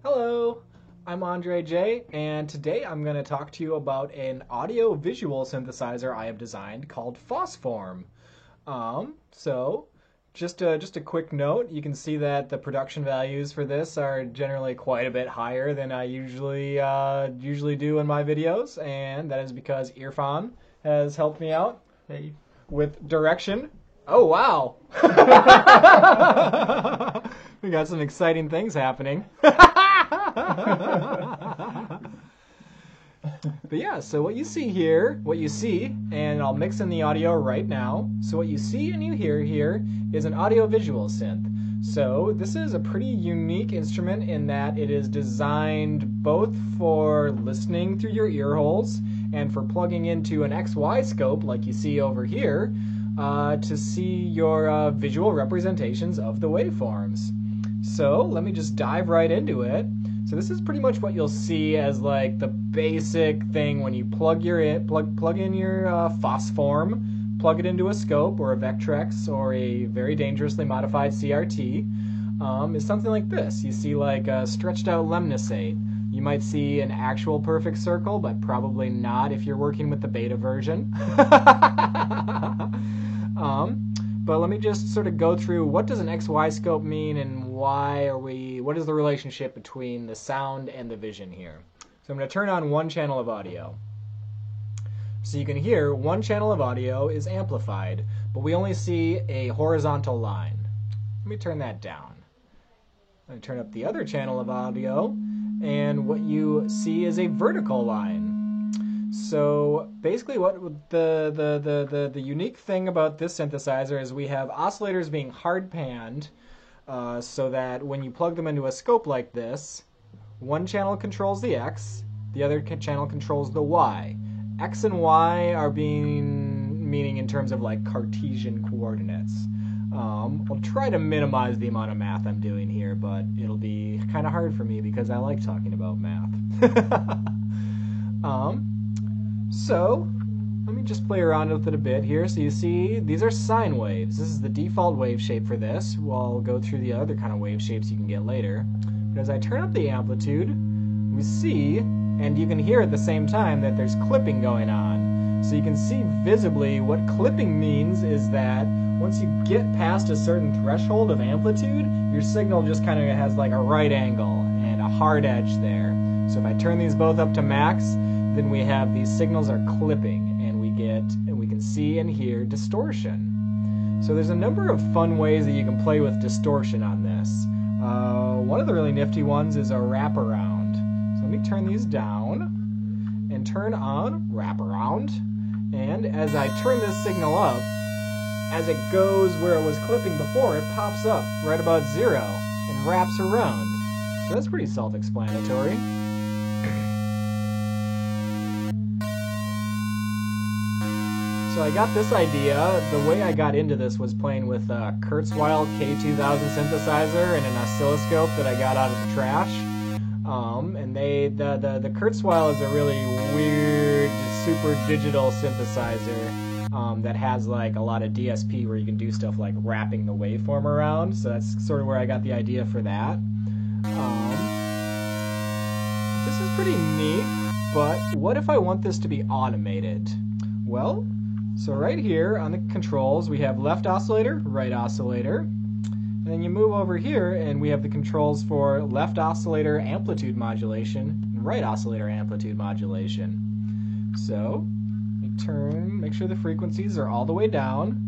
Hello, I'm Andre J, and today I'm going to talk to you about an audio-visual synthesizer I have designed called Phosform. So just a quick note, you can see that the production values for this are generally quite a bit higher than I usually do in my videos, and that is because Irfan has helped me out with direction. Oh wow! We got some exciting things happening. But yeah, so what you see here, and I'll mix in the audio right now. So what you see and you hear here is an audio-visual synth. So this is a pretty unique instrument in that it is designed both for listening through your ear holes and for plugging into an XY scope like you see over here to see your visual representations of the waveforms. So let me just dive right into it. So this is pretty much what you'll see as like the basic thing when you plug in your Phosform, plug it into a scope or a Vectrex or a very dangerously modified CRT, is something like this. You see like a stretched out lemniscate. You might see an actual perfect circle, but probably not if you're working with the beta version. But let me just sort of go through what does an XY scope mean and what is the relationship between the sound and the vision here. So I'm going to turn on one channel of audio. So you can hear one channel of audio is amplified, but we only see a horizontal line. Let me turn that down. I'm going to turn up the other channel of audio, and what you see is a vertical line. So basically what the unique thing about this synthesizer is we have oscillators being hard panned so that when you plug them into a scope like this, one channel controls the X, the other channel controls the Y. X and Y are meaning in terms of like Cartesian coordinates. I'll try to minimize the amount of math I'm doing here, but it'll be kind of hard for me because I like talking about math. So, let me just play around with it a bit here. So you see, these are sine waves. This is the default wave shape for this. We'll go through the other kind of wave shapes you can get later. But as I turn up the amplitude, we see, and you can hear at the same time, that there's clipping going on. So you can see visibly what clipping means is that once you get past a certain threshold of amplitude, your signal just kind of has like a right angle and a hard edge there. So if I turn these both up to max, then we have these signals are clipping, and we can see and hear distortion. So there's a number of fun ways that you can play with distortion on this. One of the really nifty ones is a wraparound. So let me turn these down and turn on wraparound. And as I turn this signal up, as it goes where it was clipping before, it pops up right about 0 and wraps around. So that's pretty self-explanatory. So I got this idea. The way I got into this was playing with a Kurzweil K2000 synthesizer and an oscilloscope that I got out of the trash. And the Kurzweil is a really weird, super digital synthesizer that has like a lot of DSP where you can do stuff like wrapping the waveform around. So that's sort of where I got the idea for that. This is pretty neat, but what if I want this to be automated? Well, so right here on the controls, we have left oscillator, right oscillator. And then you move over here and we have the controls for left oscillator amplitude modulation and right oscillator amplitude modulation. So, make sure the frequencies are all the way down,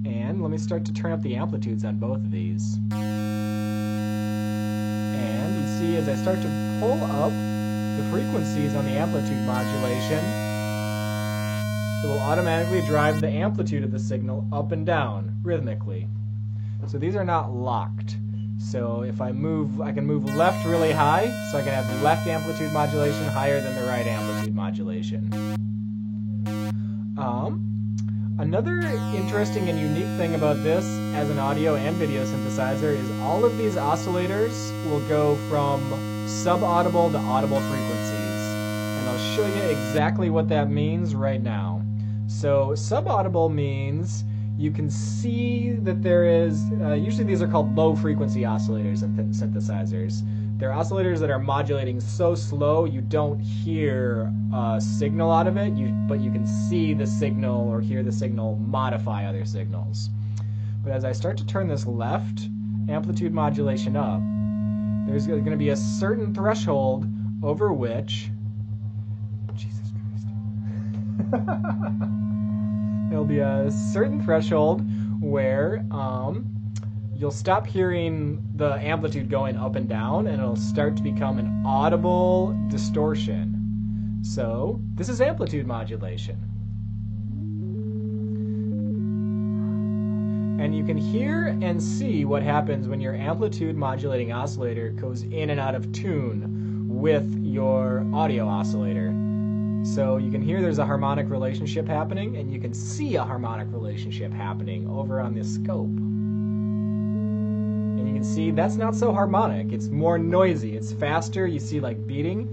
and let me start to turn up the amplitudes on both of these. And you see as I start to pull up the frequencies on the amplitude modulation, it will automatically drive the amplitude of the signal up and down rhythmically. So these are not locked. So if I move, I can move left really high, so I can have left amplitude modulation higher than the right amplitude modulation. Another interesting and unique thing about this as an audio and video synthesizer is all of these oscillators will go from subaudible to audible frequencies. And I'll show you exactly what that means right now. So subaudible means you can see that there is, usually these are called low-frequency oscillators and synthesizers. They're oscillators that are modulating so slow you don't hear a signal out of it, but you can see the signal or hear the signal modify other signals. But as I start to turn this left amplitude modulation up, there's going to be a certain threshold over which, Jesus Christ, there'll be a certain threshold where you'll stop hearing the amplitude going up and down, and it'll start to become an audible distortion. So this is amplitude modulation. And you can hear and see what happens when your amplitude modulating oscillator goes in and out of tune with your audio oscillator. So you can hear there's a harmonic relationship happening, and you can see a harmonic relationship happening over on this scope. And you can see that's not so harmonic. It's more noisy. It's faster. You see like beating.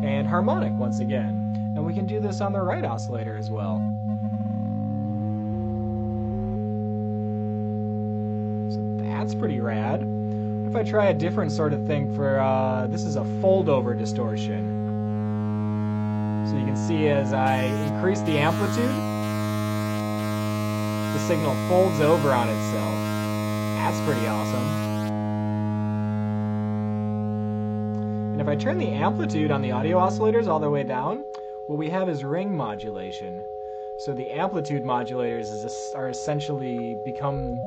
And harmonic once again. And we can do this on the right oscillator as well. So that's pretty rad. What if I try a different sort of thing for, this is a fold-over distortion. So you can see as I increase the amplitude, the signal folds over on itself. That's pretty awesome. And if I turn the amplitude on the audio oscillators all the way down, what we have is ring modulation. So the amplitude modulators are essentially become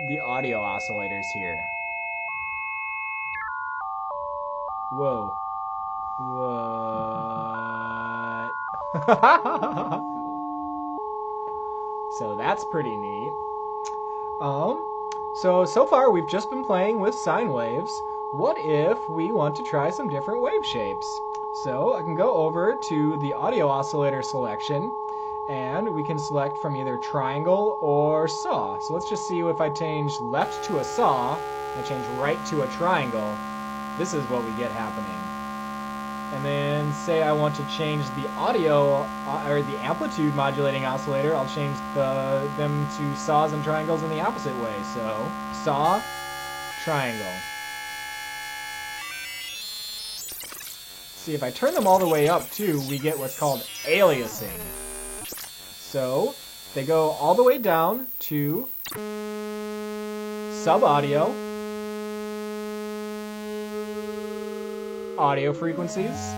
the audio oscillators here. Whoa. What? So that's pretty neat. So far we've just been playing with sine waves. What if we want to try some different wave shapes? So I can go over to the audio oscillator selection, and we can select from either triangle or saw. So let's just see if I change left to a saw and I change right to a triangle. This is what we get happening. And then say I want to change the audio or the amplitude modulating oscillator, I'll change them to saws and triangles in the opposite way. So saw, triangle. See, if I turn them all the way up too, we get what's called aliasing. So they go all the way down to sub-audio, audio frequencies,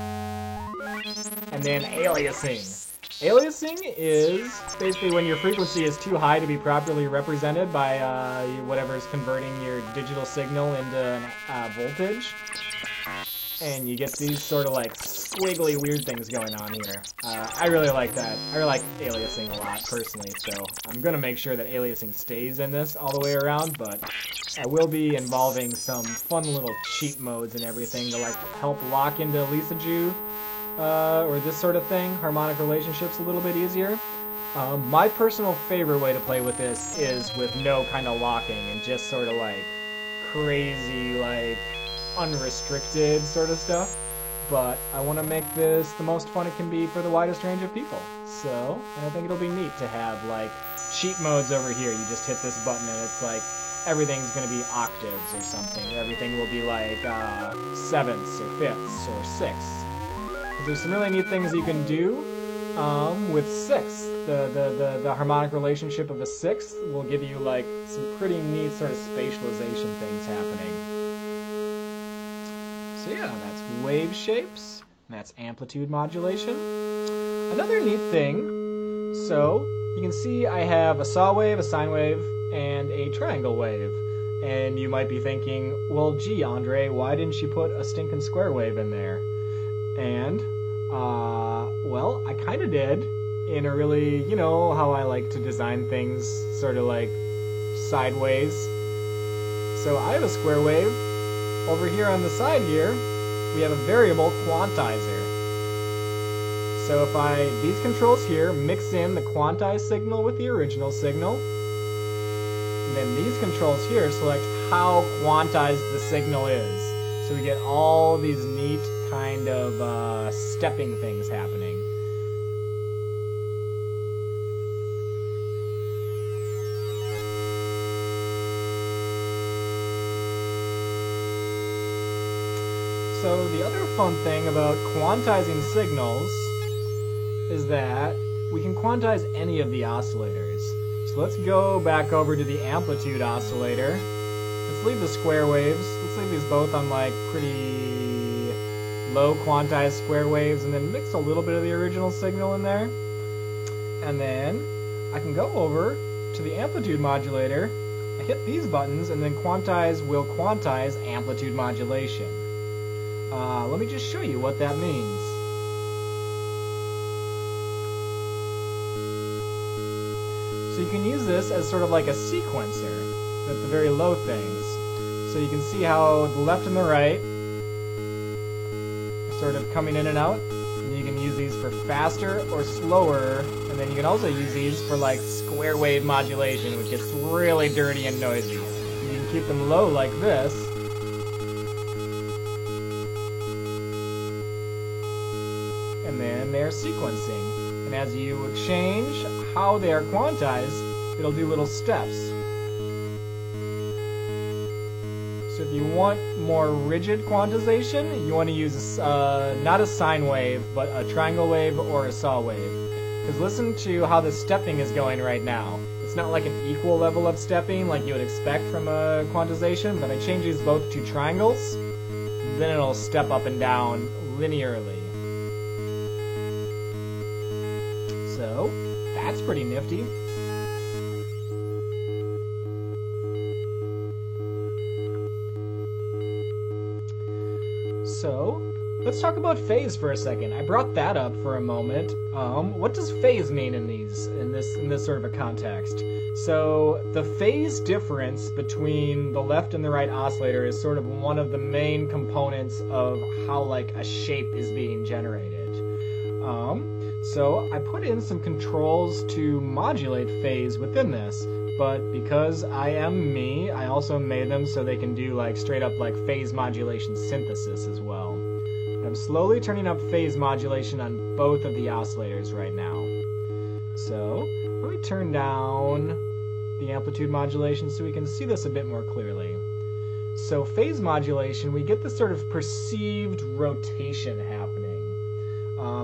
and then aliasing. Aliasing is basically when your frequency is too high to be properly represented by whatever is converting your digital signal into voltage. And you get these sort of like squiggly weird things going on here. I really like that. I really like aliasing a lot personally, so I'm going to make sure that aliasing stays in this all the way around, but I will be involving some fun little cheat modes and everything to like help lock into Lisa Ju or this sort of thing, harmonic relationships a little bit easier. My personal favorite way to play with this is with no kind of locking and just sort of like crazy like unrestricted sort of stuff, but I want to make this the most fun it can be for the widest range of people. So, and I think it'll be neat to have like cheat modes over here. You just hit this button and it's like everything's going to be octaves or something. Everything will be like sevenths or fifths or sixths. There's some really neat things you can do with sixths. The harmonic relationship of a sixth will give you like some pretty neat sort of spatialization things happening. So yeah, that's wave shapes, that's amplitude modulation. Another neat thing, so you can see I have a saw wave, a sine wave, and a triangle wave. And you might be thinking, well gee Andre, why didn't you put a stinking square wave in there? And, well, I kinda did, in a really, you know, how I like to design things sort of like sideways. So I have a square wave. Over here on the side here, we have a variable quantizer. So if these controls here mix in the quantized signal with the original signal, and then these controls here select how quantized the signal is. So we get all these neat kind of stepping things happening. So the other fun thing about quantizing signals is that we can quantize any of the oscillators. So let's go back over to the amplitude oscillator. Let's leave the square waves. Let's leave these both on like pretty low quantized square waves and then mix a little bit of the original signal in there. And then I can go over to the amplitude modulator, I hit these buttons, and then quantize will quantize amplitude modulation. Let me just show you what that means. So you can use this as sort of like a sequencer at the very low things. So you can see how the left and the right are sort of coming in and out. And you can use these for faster or slower. And then you can also use these for like square wave modulation, which gets really dirty and noisy. You can keep them low like this. And then they're sequencing. And as you change how they are quantized, it'll do little steps. So if you want more rigid quantization, you want to use not a sine wave, but a triangle wave or a saw wave. Because listen to how the stepping is going right now. It's not like an equal level of stepping like you would expect from a quantization, but I change these both to triangles, then it'll step up and down linearly. So, that's pretty nifty. So, let's talk about phase for a second. I brought that up for a moment. What does phase mean in this sort of a context? So, the phase difference between the left and the right oscillator is sort of one of the main components of how like a shape is being generated. So I put in some controls to modulate phase within this, but because I am me, I also made them so they can do like straight up like phase modulation synthesis as well. I'm slowly turning up phase modulation on both of the oscillators right now. So let me turn down the amplitude modulation so we can see this a bit more clearly. So phase modulation, we get this sort of perceived rotation happening.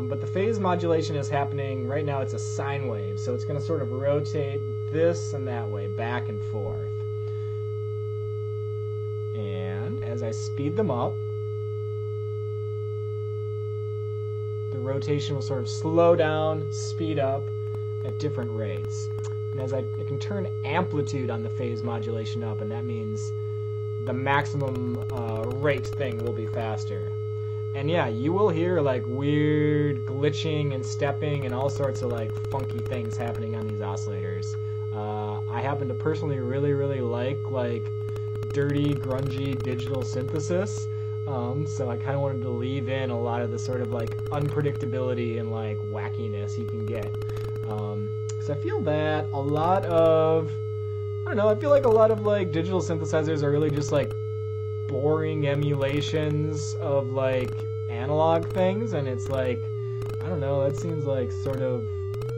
But the phase modulation is happening, right now it's a sine wave, so it's going to sort of rotate this and that way, back and forth. And as I speed them up, the rotation will sort of slow down, speed up at different rates. And as I can turn amplitude on the phase modulation up, and that means the maximum rate thing will be faster. And yeah, you will hear like weird glitching and stepping and all sorts of like funky things happening on these oscillators. I happen to personally really like dirty, grungy digital synthesis. So I kind of wanted to leave in a lot of the sort of like unpredictability and like wackiness you can get. So I feel that a lot of, I don't know, I feel like a lot of like digital synthesizers are really just like boring emulations of like analog things, and it's like, I don't know, that seems like sort of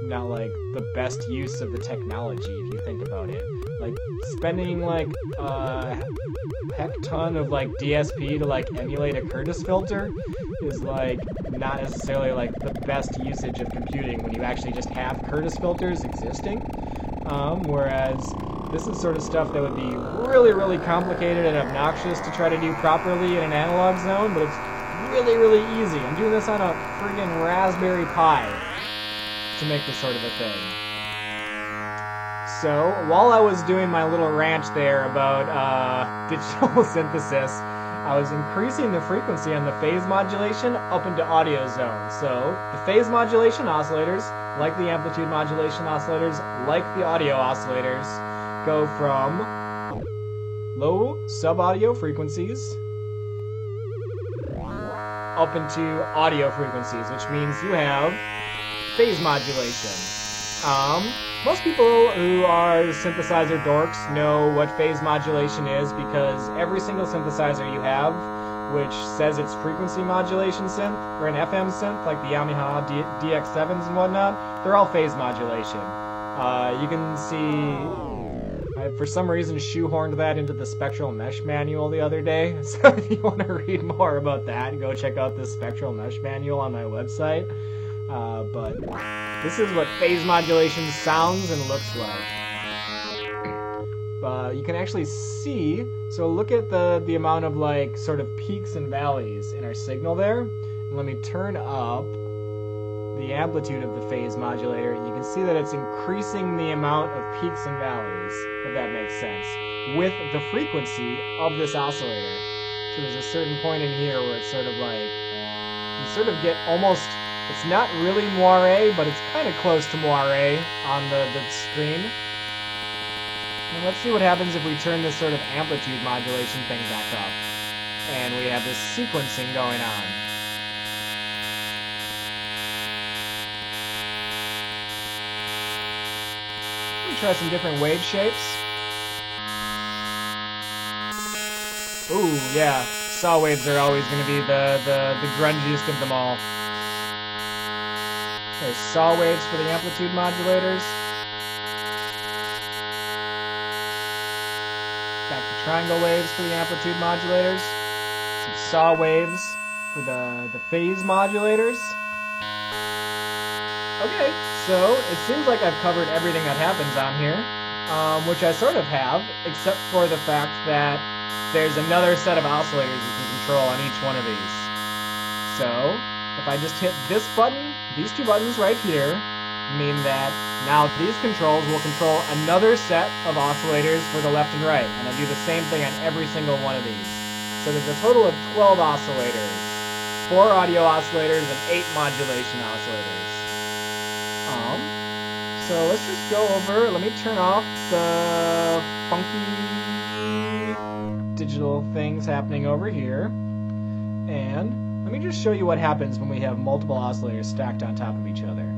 not like the best use of the technology if you think about it. Like spending like a heck ton of like DSP to like emulate a Curtis filter is like not necessarily like the best usage of computing when you actually just have Curtis filters existing. Whereas this is sort of stuff that would be really complicated and obnoxious to try to do properly in an analog zone, but it's really easy. I'm doing this on a friggin' Raspberry Pi to make this sort of a thing. So, while I was doing my little rant there about digital synthesis, I was increasing the frequency on the phase modulation up into audio zone. So, the phase modulation oscillators, like the amplitude modulation oscillators, like the audio oscillators, go from low sub-audio frequencies up into audio frequencies, which means you have phase modulation. Most people who are synthesizer dorks know what phase modulation is because every single synthesizer you have, which says it's frequency modulation synth, or an FM synth, like the Yamaha DX7s and whatnot, they're all phase modulation. You can see, I for some reason shoehorned that into the Spectral Mesh Manual the other day. So if you want to read more about that, go check out the Spectral Mesh Manual on my website. But this is what phase modulation sounds and looks like. You can actually see, so look at the amount of like sort of peaks and valleys in our signal there. And let me turn up the amplitude of the phase modulator. You can see that it's increasing the amount of peaks and valleys, if that makes sense, with the frequency of this oscillator. So there's a certain point in here where it's sort of like, you sort of get almost, it's not really moire, but it's kind of close to moire on the screen. And let's see what happens if we turn this sort of amplitude modulation thing back up. And we have this sequencing going on. Try some different wave shapes. Ooh, yeah. Saw waves are always going to be the grungiest of them all. There's saw waves for the amplitude modulators. Back to triangle waves for the amplitude modulators. Some saw waves for the phase modulators. Okay, so it seems like I've covered everything that happens on here, which I sort of have, except for the fact that there's another set of oscillators you can control on each one of these. So, if I just hit this button, these two buttons right here, mean that now these controls will control another set of oscillators for the left and right, and I do the same thing on every single one of these. So there's a total of 12 oscillators, 4 audio oscillators and 8 modulation oscillators. So let's just go over, let me turn off the funky digital things happening over here. And let me just show you what happens when we have multiple oscillators stacked on top of each other.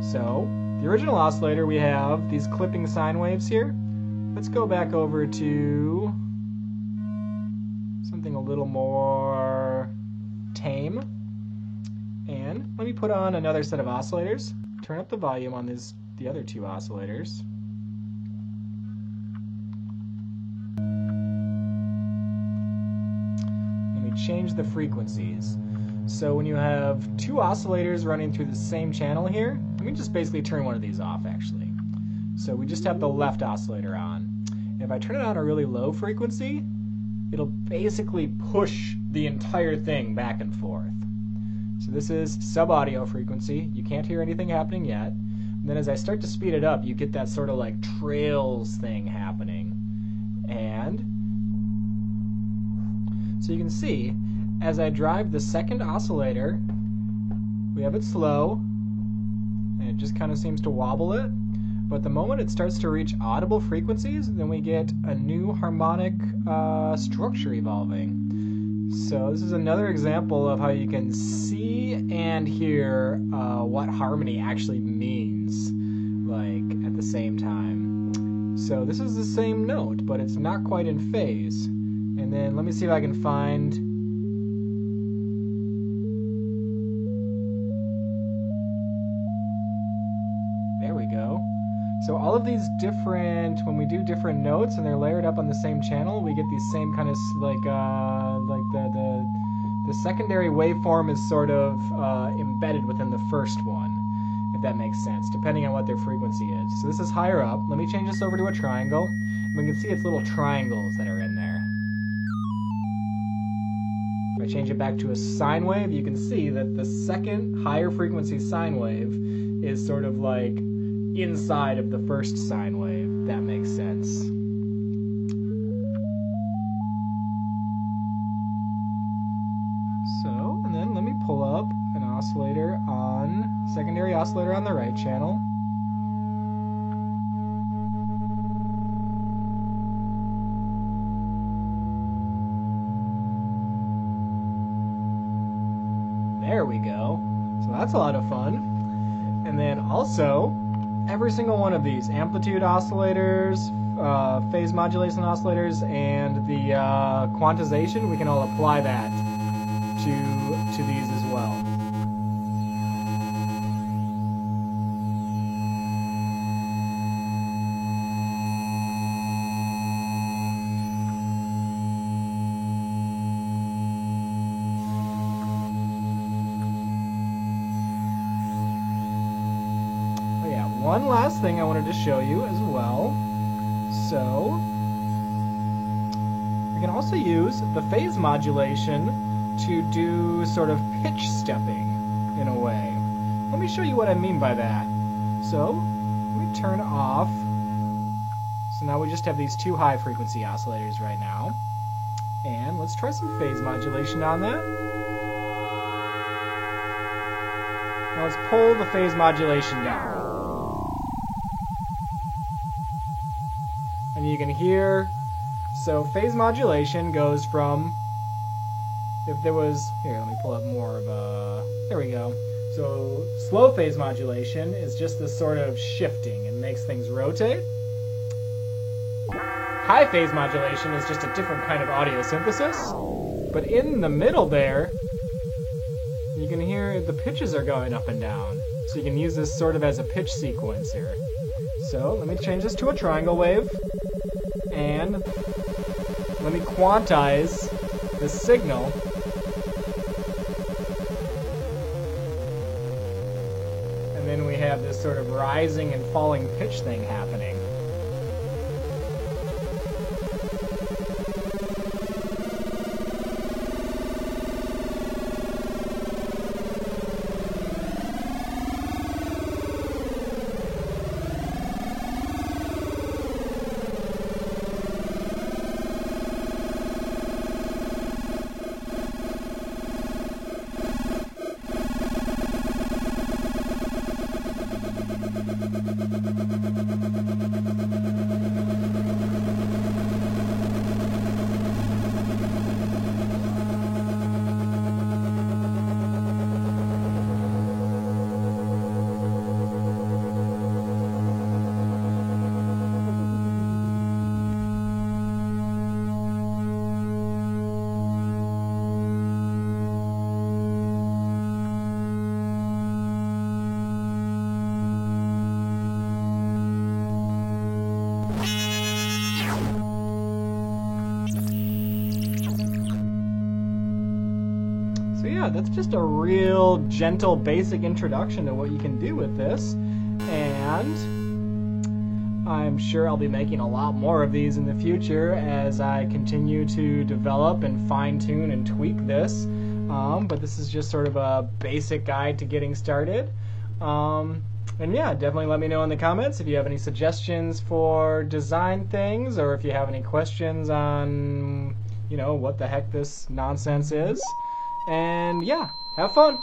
So, the original oscillator, we have these clipping sine waves here. Let's go back over to something a little more tame. And let me put on another set of oscillators. Turn up the volume on the other two oscillators. Let me change the frequencies. So when you have two oscillators running through the same channel here, let me just basically turn one of these off actually. So we just have the left oscillator on. And if I turn it on a really low frequency, it'll basically push the entire thing back and forth. So this is sub-audio frequency. You can't hear anything happening yet. And then as I start to speed it up, you get that sort of like trails thing happening. And so you can see, as I drive the second oscillator, we have it slow, and it just kind of seems to wobble it. But the moment it starts to reach audible frequencies, then we get a new harmonic structure evolving. So this is another example of how you can see and hear what harmony actually means, like, at the same time. So this is the same note, but it's not quite in phase. And then let me see if I can find... There we go. So all of these different, when we do different notes and they're layered up on the same channel, we get these same kind of like the secondary waveform is sort of embedded within the first one, if that makes sense, depending on what their frequency is. So this is higher up. Let me change this over to a triangle. And we can see it's little triangles that are in there. If I change it back to a sine wave, you can see that the second higher frequency sine wave is sort of like inside of the first sine wave, if that makes sense. So, and then let me pull up an oscillator on, secondary oscillator on the right channel. There we go. So that's a lot of fun. And then also, every single one of these amplitude oscillators, phase modulation oscillators, and the quantization, we can all apply that to these as well. one last thing I wanted to show you as well. So, we can also use the phase modulation to do sort of pitch stepping in a way. Let me show you what I mean by that. So, let me turn off. So now we just have these two high frequency oscillators right now. And let's try some phase modulation on that. Now let's pull the phase modulation down. And you can hear, so phase modulation goes from, if there was, here, let me pull up more of a, there we go. So slow phase modulation is just this sort of shifting and makes things rotate. High phase modulation is just a different kind of audio synthesis. But in the middle there, you can hear the pitches are going up and down. So you can use this sort of as a pitch sequencer. So let me change this to a triangle wave. And let me quantize the signal. And then we have this sort of rising and falling pitch thing happening. So yeah, that's just a real gentle, basic introduction to what you can do with this. And I'm sure I'll be making a lot more of these in the future as I continue to develop and fine-tune and tweak this. But this is just sort of a basic guide to getting started. And yeah, definitely let me know in the comments if you have any suggestions for design things, or if you have any questions on, you know, what the heck this nonsense is. And yeah, have fun!